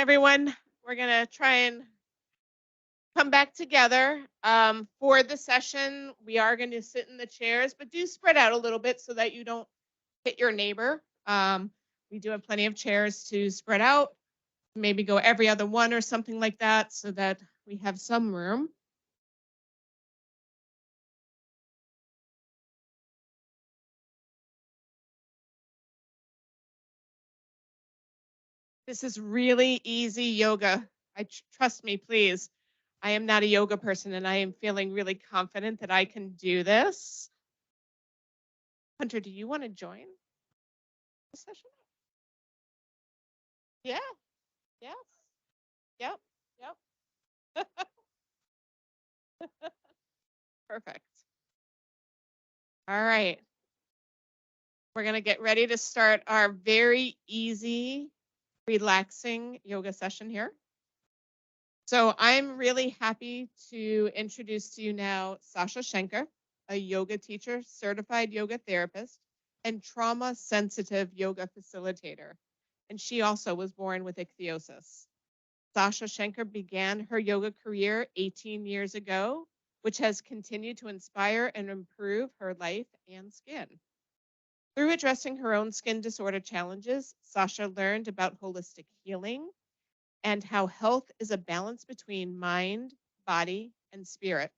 everyone. We're going to try and come back together. For the session, we are going to sit in the chairs, but do spread out a little bit so that you don't hit your neighbor. We do have plenty of chairs to spread out, maybe go every other one or something like that so that we have some room. This is really easy yoga. Trust me, please. I am not a yoga person and I am feeling really confident that I can do this. Hunter, do you want to join the session? Yeah. Yes. Yep. Yep. Perfect. All right. We're going to get ready to start our very easy, relaxing yoga session here. So I'm really happy to introduce to you now Sacha Schenker, a yoga teacher, certified yoga therapist, and trauma-sensitive yoga facilitator. And she also was born with ichthyosis. Sacha Schenker began her yoga career 18 years ago, which has continued to inspire and improve her life and skin. Through addressing her own skin disorder challenges, Sacha learned about holistic healing and how health is a balance between mind, body, and spirit.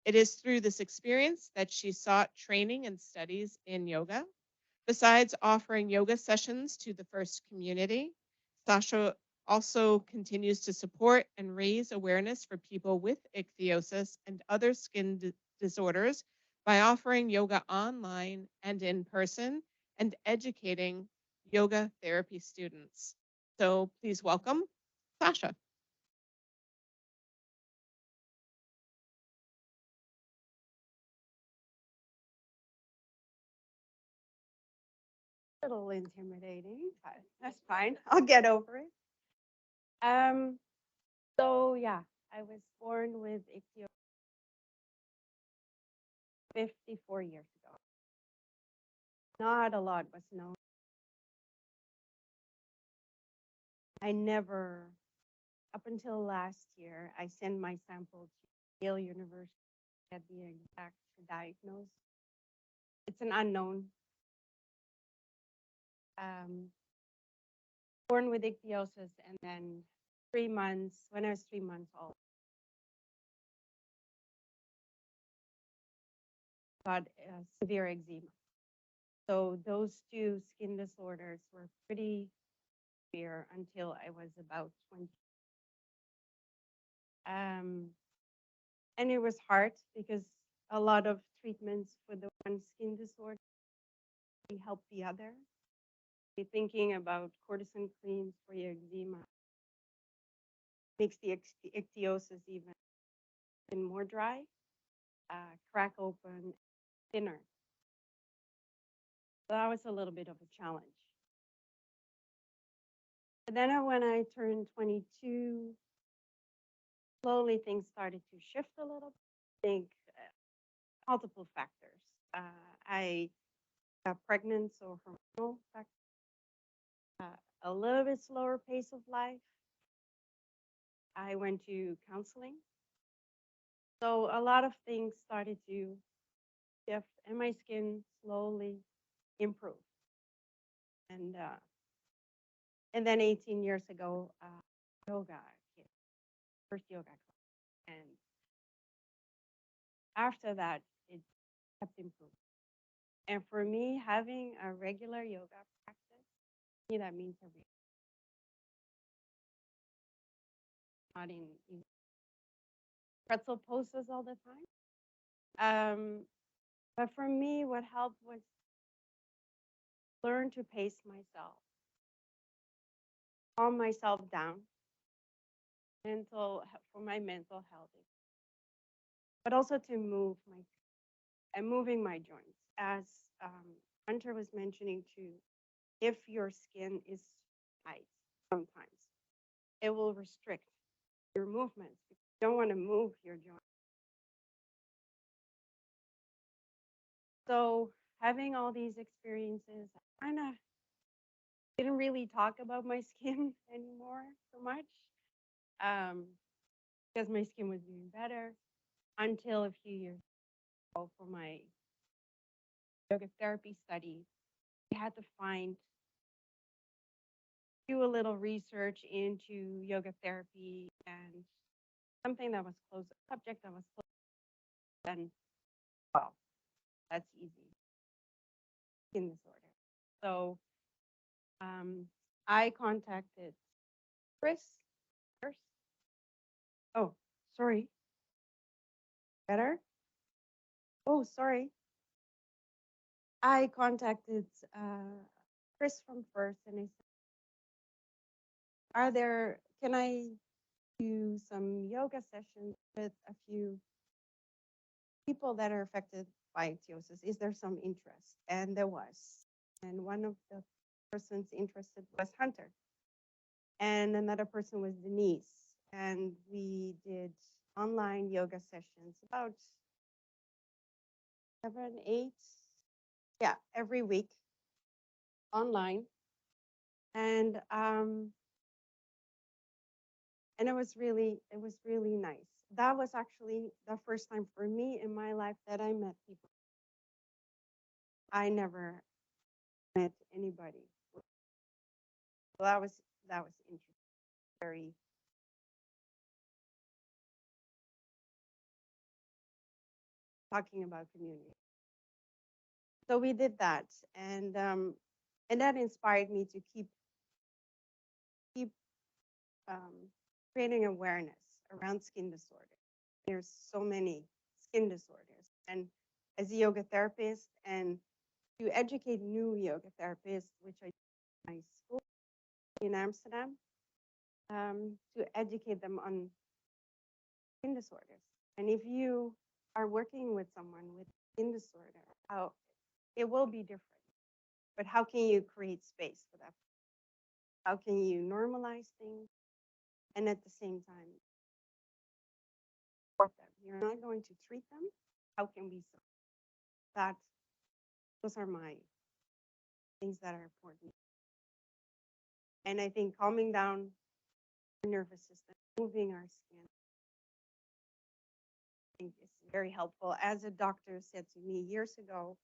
It is through this experience that she sought training and studies in yoga. Besides offering yoga sessions to the first community, Sacha also continues to support and raise awareness for people with ichthyosis and other skin disorders by offering yoga online and in person and educating yoga therapy students. So please welcome Sacha. A little intimidating, but that's fine. I'll get over it. So yeah, I was born with ichthyosis 54 years ago. Not a lot was known. I never, up until last year, I sent my sample to Yale University to get the exact diagnosis. It's an unknown. Born with ichthyosis, and then 3 months, when I was 3 months old, got severe eczema. So those two skin disorders were pretty severe until I was about 20. And it was hard because a lot of treatments for the one skin disorder help the other. You're thinking about cortisone creams for your eczema makes the ichthyosis even more dry, crack open, thinner. So that was a little bit of a challenge. But then when I turned 22, slowly things started to shift a little bit. I think multiple factors. I got pregnant, so hormonal factors. A little bit slower pace of life. I went to counseling. So a lot of things started to shift and my skin slowly improved. And then 18 years ago, yoga, first yoga class. And after that, it kept improving. And for me, having a regular yoga practice, that means every not in pretzel poses all the time. But for me, what helped was learn to pace myself, calm myself down, for my mental health, but also to move moving my joints. As Hunter was mentioning too, if your skin is tight, sometimes it will restrict your movements. You don't want to move your joints. So having all these experiences, I kind of didn't really talk about my skin anymore so much. because my skin was doing better until a few years ago for my yoga therapy study. I had to do a little research into yoga therapy and something that was close, a subject that was close, then, well, that's easy, skin disorder. So I contacted Chris first. Oh, sorry. Better? Oh, sorry. I contacted Chris from First and I said, can I do some yoga sessions with a few people that are affected by ichthyosis? Is there some interest? And there was. And one of the persons interested was Hunter. And another person was Denise. And we did online yoga sessions, about 7, 8, yeah, every week online. And it was really nice. That was actually the first time for me in my life that I met people. I never met anybody. So that was interesting. Very talking about community. So we did that, and that inspired me to keep creating awareness around skin disorders. There's so many skin disorders, and as a yoga therapist, and to educate new yoga therapists, which I do in my school in Amsterdam, to educate them on skin disorders. And if you are working with someone with skin disorder, how it will be different. But how can you create space for that? How can you normalize things and at the same time support them? You're not going to treat them. How can we support that? Those are my things that are important. And I think calming down our nervous system, moving our skin, I think is very helpful. As a doctor said to me years ago,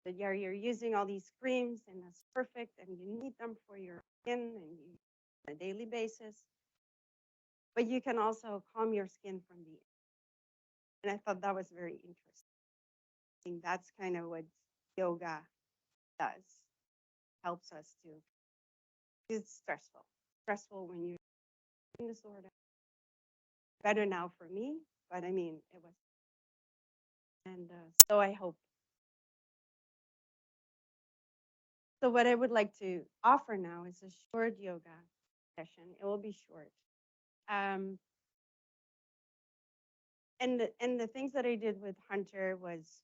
that yeah, you're using all these creams and that's perfect and you need them for your skin and you on a daily basis. But you can also calm your skin from the inside. And I thought that was very interesting. I think that's kind of what yoga does. Helps us to. It's stressful when you're in disorder. Better now for me, but I mean it was. And so I hope. So what I would like to offer now is a short yoga session. It will be short. And the things that I did with Hunter was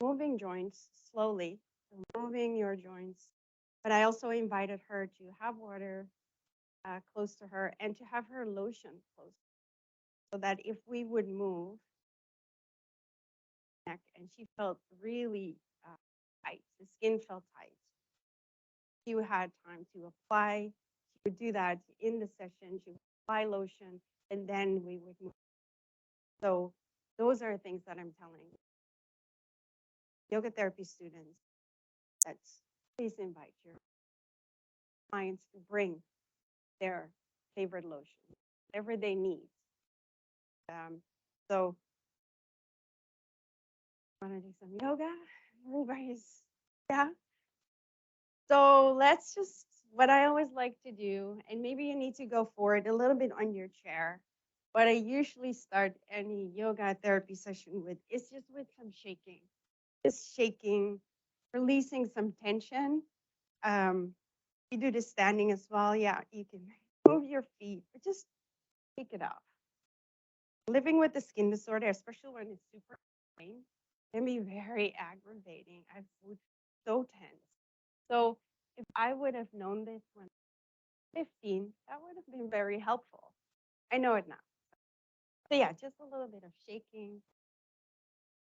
moving joints slowly, moving your joints. But I also invited her to have water close to her and to have her lotion close, so that if we would move, neck, and she felt really tight, the skin felt tight. She had time to apply. She would do that in the session. She would apply lotion, and then we would move. So those are things that I'm telling yoga therapy students. That's please invite your clients to bring their favorite lotion, whatever they need. So want to do some yoga? Everybody's, yeah. So let's just, what I always like to do, and maybe you need to go forward a little bit on your chair. What I usually start any yoga therapy session with is just with some shaking. Just shaking, releasing some tension. You do the standing as well. Yeah, you can move your feet, but just take it off. Living with a skin disorder, especially when it's super pain, can be very aggravating. I would so tense. So if I would have known this when I was 15, that would have been very helpful. I know it now. So yeah, just a little bit of shaking.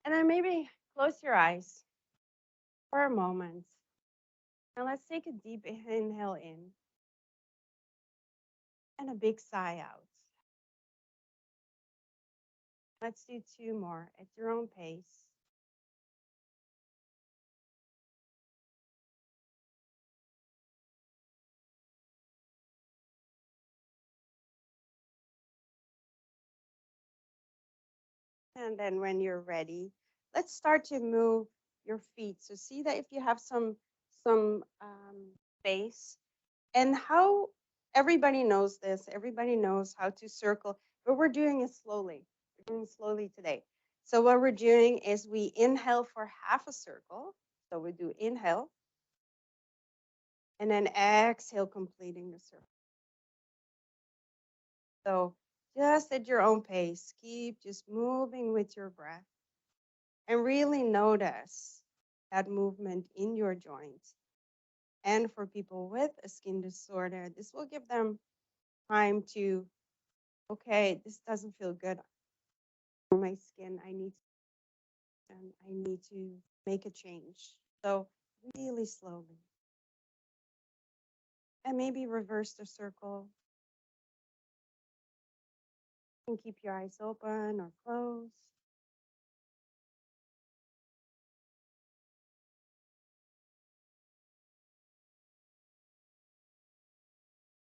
And then maybe close your eyes for a moment. And let's take a deep inhale in and a big sigh out. Let's do 2 more at your own pace. And then when you're ready, let's start to move your feet. So see that if you have some space, and how everybody knows this, everybody knows how to circle, but we're doing it slowly. We're doing it slowly today. So what we're doing is we inhale for half a circle. So we do inhale and then exhale, completing the circle. So just at your own pace, keep just moving with your breath and really notice that movement in your joints. And for people with a skin disorder, this will give them time to, okay, this doesn't feel good on my skin. I need to make a change. So really slowly. And maybe reverse the circle. And keep your eyes open or closed.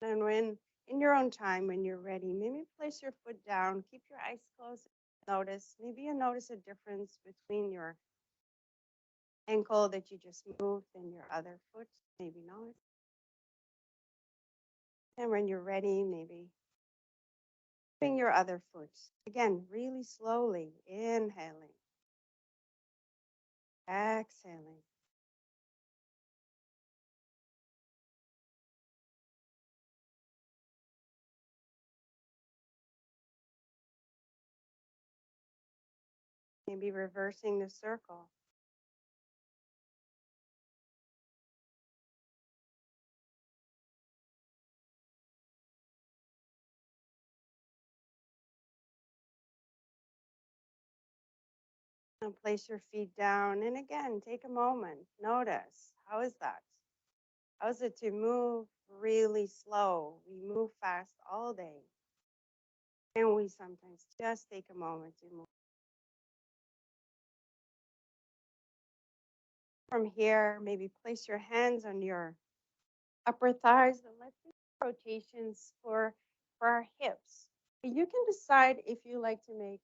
And when in your own time, when you're ready, maybe place your foot down, keep your eyes closed. Notice, maybe you notice a difference between your ankle that you just moved and your other foot, maybe not. And when you're ready, maybe bring your other foot. Again, really slowly, inhaling, exhaling. Maybe reversing the circle. And place your feet down. And again, take a moment. Notice, how is that? How is it to move really slow? We move fast all day. And we sometimes just take a moment to move. From here, maybe place your hands on your upper thighs and let's do rotations for our hips. You can decide if you like to make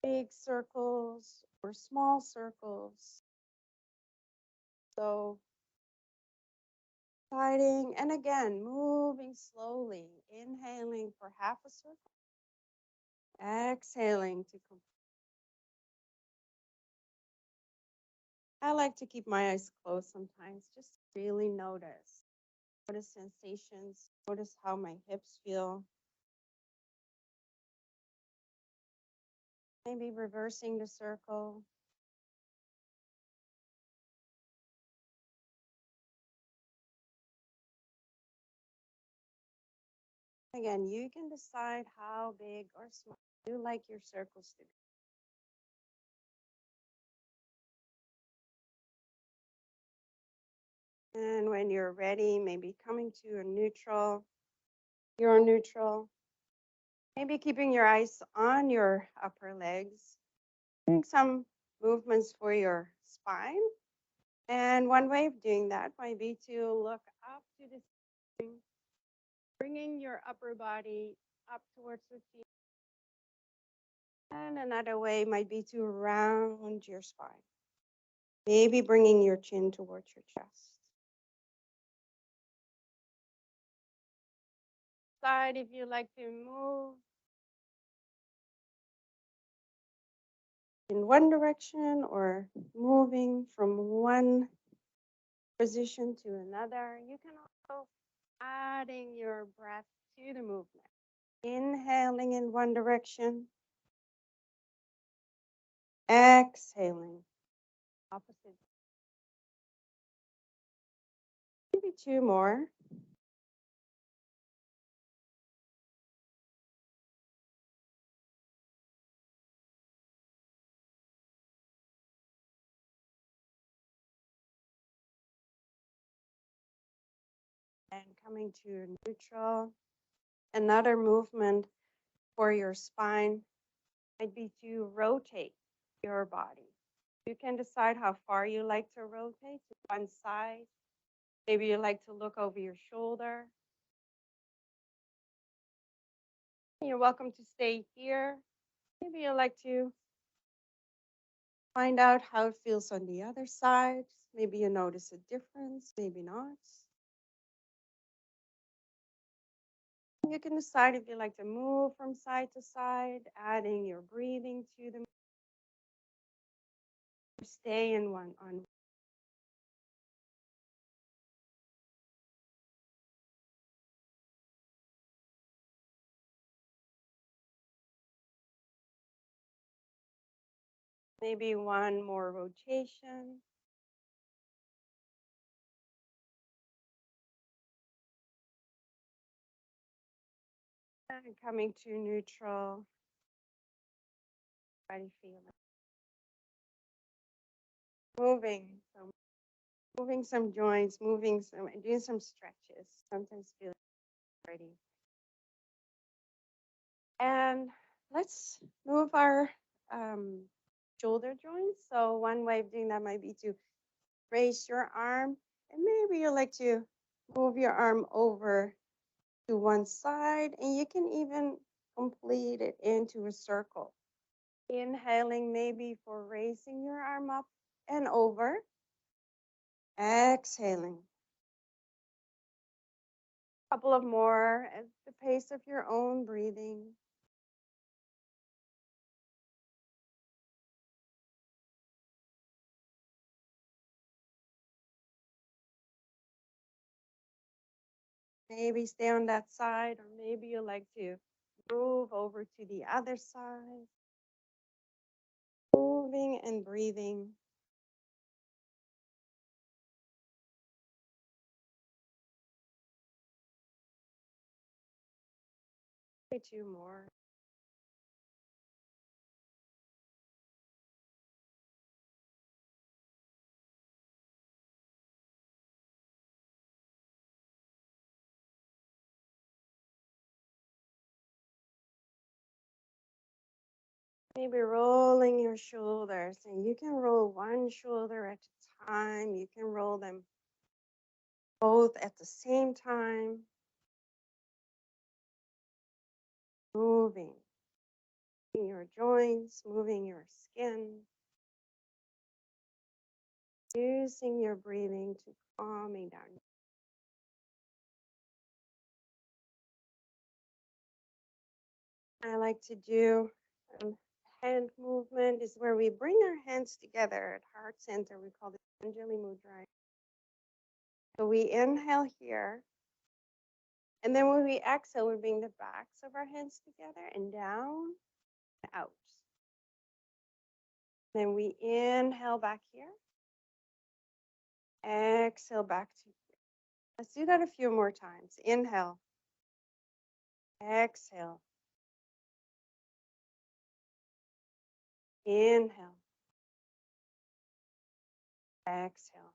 big circles or small circles. So sliding and again moving slowly, inhaling for half a circle, exhaling to complete. I like to keep my eyes closed sometimes, just really notice sensations, notice how my hips feel. Maybe reversing the circle. Again, you can decide how big or small you like your circles to be. And when you're ready, maybe coming to a neutral, your neutral. Maybe keeping your eyes on your upper legs. Doing some movements for your spine. And one way of doing that might be to look up to the ceiling, bringing your upper body up towards the feet. And another way might be to round your spine. Maybe bringing your chin towards your chest. Side if you like to move in one direction or moving from one position to another. You can also adding your breath to the movement. Inhaling in one direction, exhaling opposite. Maybe 2 more. And coming to neutral. Another movement for your spine. might be to rotate your body. You can decide how far you like to rotate to one side. Maybe you like to look over your shoulder. You're welcome to stay here. Maybe you like to find out how it feels on the other side. Maybe you notice a difference, maybe not. You can decide if you like to move from side to side, adding your breathing to them. Stay in one on. Maybe one more rotation. And coming to neutral. Body feeling. Moving. So moving some joints, doing some stretches. Sometimes feel ready. And let's move our shoulder joints. So one way of doing that might be to raise your arm, and maybe you like to move your arm over to one side, and you can even complete it into a circle. Inhaling maybe for raising your arm up and over. Exhaling. A couple of more at the pace of your own breathing. Maybe stay on that side, or maybe you like to move over to the other side. Moving and breathing. Maybe two more. Maybe rolling your shoulders, and you can roll one shoulder at a time. You can roll them both at the same time. Moving your joints, moving your skin. Using your breathing to calming down. I like to do hand movement is where we bring our hands together at heart center. We call it Anjali Mudra. So we inhale here, and then when we exhale, we bring the backs of our hands together and down and out. Then we inhale back here, exhale back to here. Let's do that a few more times. Inhale, exhale, inhale, exhale.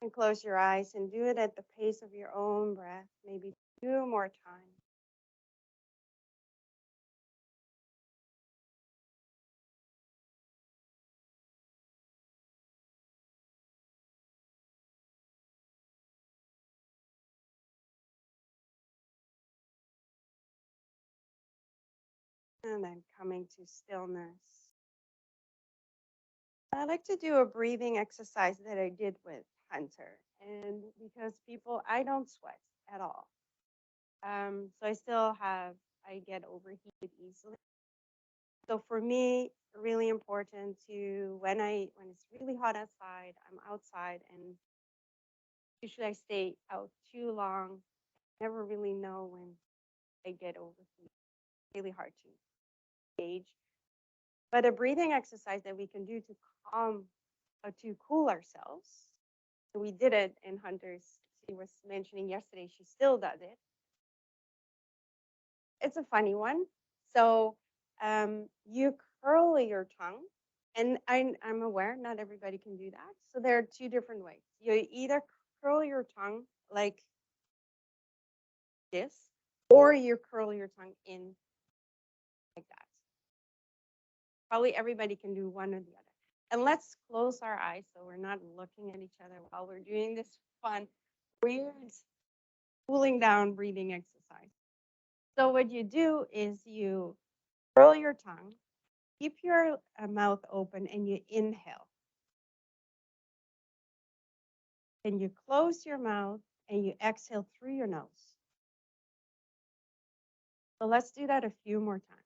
And close your eyes and do it at the pace of your own breath, maybe 2 more times. And then coming to stillness. I like to do a breathing exercise that I did with Hunter. And because I don't sweat at all. So I get overheated easily. So for me, really important to when it's really hot outside, I'm outside, and usually I stay out too long. Never really know when I get overheated. Really hard to gauge. But a breathing exercise that we can do to calm or to cool ourselves. So we did it in Hunter's. She was mentioning yesterday, she still does it. It's a funny one. So you curl your tongue, and I'm aware not everybody can do that. So there are two different ways. You either curl your tongue like this, or you curl your tongue in. like that. Probably everybody can do one or the other. And let's close our eyes so we're not looking at each other while we're doing this fun, weird, cooling down breathing exercise. So what you do is you curl your tongue, keep your mouth open, and you inhale. And you close your mouth and you exhale through your nose. So let's do that a few more times.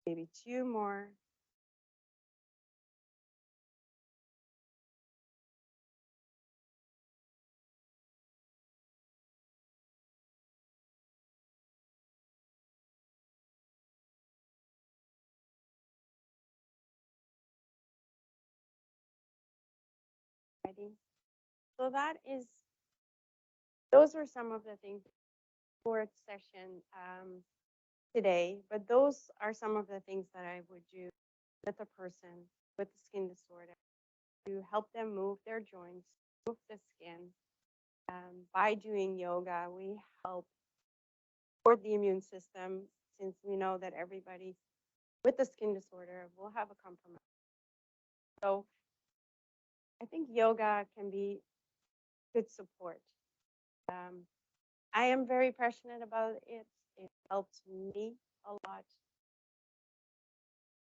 Maybe two more. Ready? So those were some of the things for its session today, but those are some of the things that I would do with a person with a skin disorder to help them move their joints, move the skin. By doing yoga, we help support the immune system since we know that everybody with a skin disorder will have a compromise. So I think yoga can be good support. I am very passionate about it. It helps me a lot.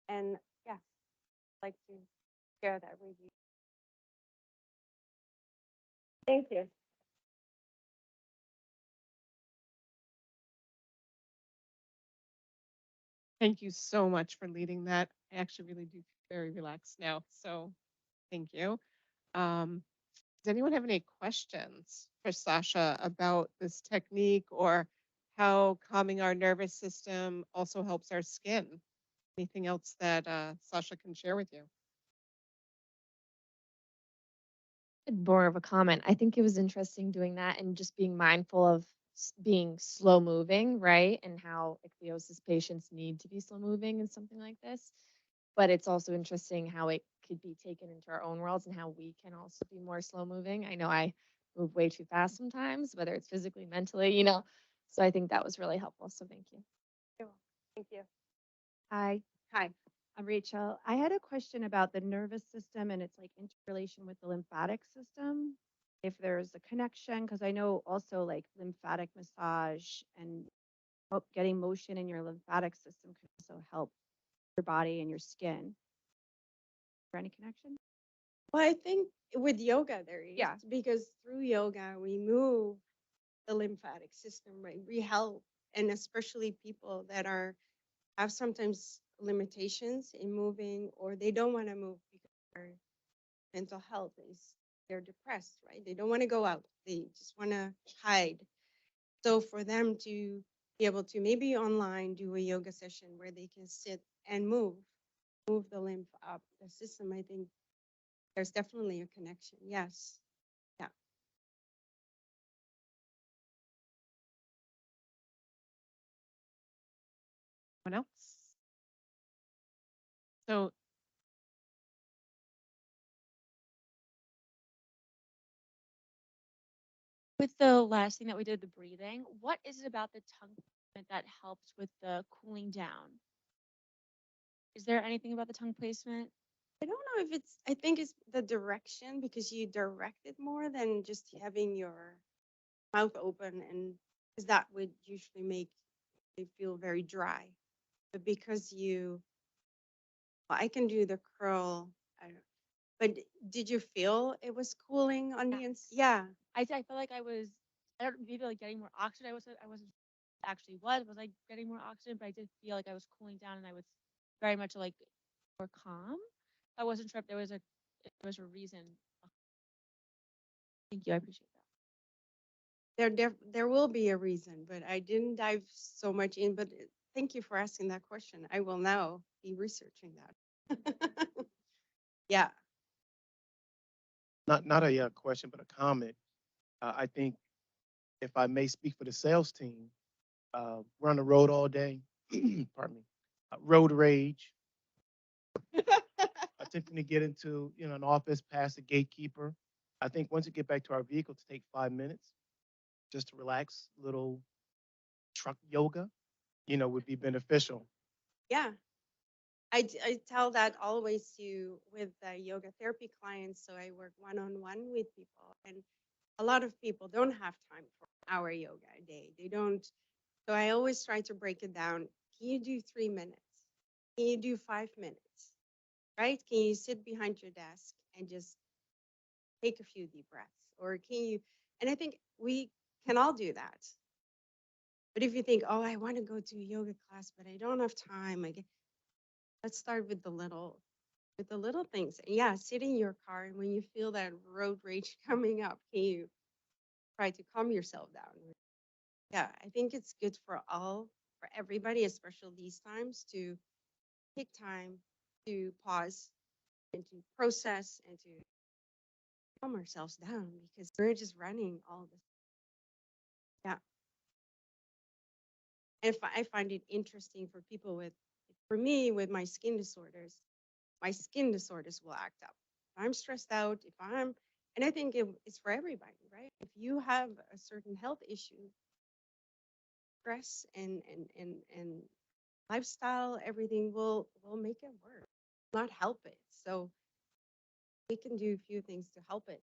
And yeah, I'd like to share that with you. Thank you. Thank you so much for leading that. I actually really do feel very relaxed now. So thank you. Um, does anyone have any questions for Sasha about this technique or how calming our nervous system also helps our skin? Anything else that Sasha can share with you? More of a comment. I think it was interesting doing that and just being mindful of being slow moving, right? And how ichthyosis patients need to be slow moving and something like this. But it's also interesting how it could be taken into our own worlds and how we can also be more slow moving. I know I move way too fast sometimes, whether it's physically, mentally. So I think that was really helpful. So thank you. Thank you. Hi, Hi. I'm Rachel. I had a question about the nervous system and its like interrelation with the lymphatic system. If there's a connection, because I know also like lymphatic massage and getting motion in your lymphatic system can also help your body and your skin. Is there any connection? Well, I think with yoga there is. Yeah. Because through yoga we move the lymphatic system, right? We help, and especially people that have sometimes limitations in moving or they don't want to move because their mental health is they're depressed, right? They don't want to go out. They just want to hide. So for them to be able to maybe online do a yoga session where they can sit and move the lymph up the system, I think there's definitely a connection. Yes. Yeah. Anyone else? So With the last thing that we did, the breathing, what is it about the tongue placement that helps with the cooling down? Is there anything about the tongue placement? I don't know if I think it's the direction because you direct it more than just having your mouth open, and because that would usually make it feel very dry. But because I can do the curl. I don't, but did you feel it was cooling on the inside? Yeah. I felt like I don't maybe like getting more oxygen. I wasn't actually was I getting more oxygen, but I did feel like I was cooling down and I was very much like more calm. I wasn't sure if there was a reason. Thank you, I appreciate that. There will be a reason, but I didn't dive so much in. But thank you for asking that question. I will now be researching that. Yeah. Not a question, but a comment. I think if I may speak for the sales team, we're on the road all day. Pardon me. road rage, attempting to get into, an office past a gatekeeper. I think once we get back to our vehicle to take 5 minutes just to relax, little truck yoga, would be beneficial. Yeah. I tell that always to with the yoga therapy clients. So I work one-on-one with people, and a lot of people don't have time for hour yoga a day. They don't. So I always try to break it down. Can you do 3 minutes? Can you do 5 minutes? Right? Can you sit behind your desk and just take a few deep breaths? Or can you? And I think we can all do that. But if you think, oh, I want to go to a yoga class, but I don't have time, let's start with the little things. Yeah, sit in your car, and when you feel that road rage coming up, can you try to calm yourself down? Yeah, I think it's good for everybody, especially these times, to take time to pause and to process and to calm ourselves down because we're just running all this. Yeah. And I find it interesting for people for me, with my skin disorders will act up. If I'm stressed out, and I think it's for everybody, right? If you have a certain health issue, stress and lifestyle, everything will make it worse, not help it. So we can do a few things to help it.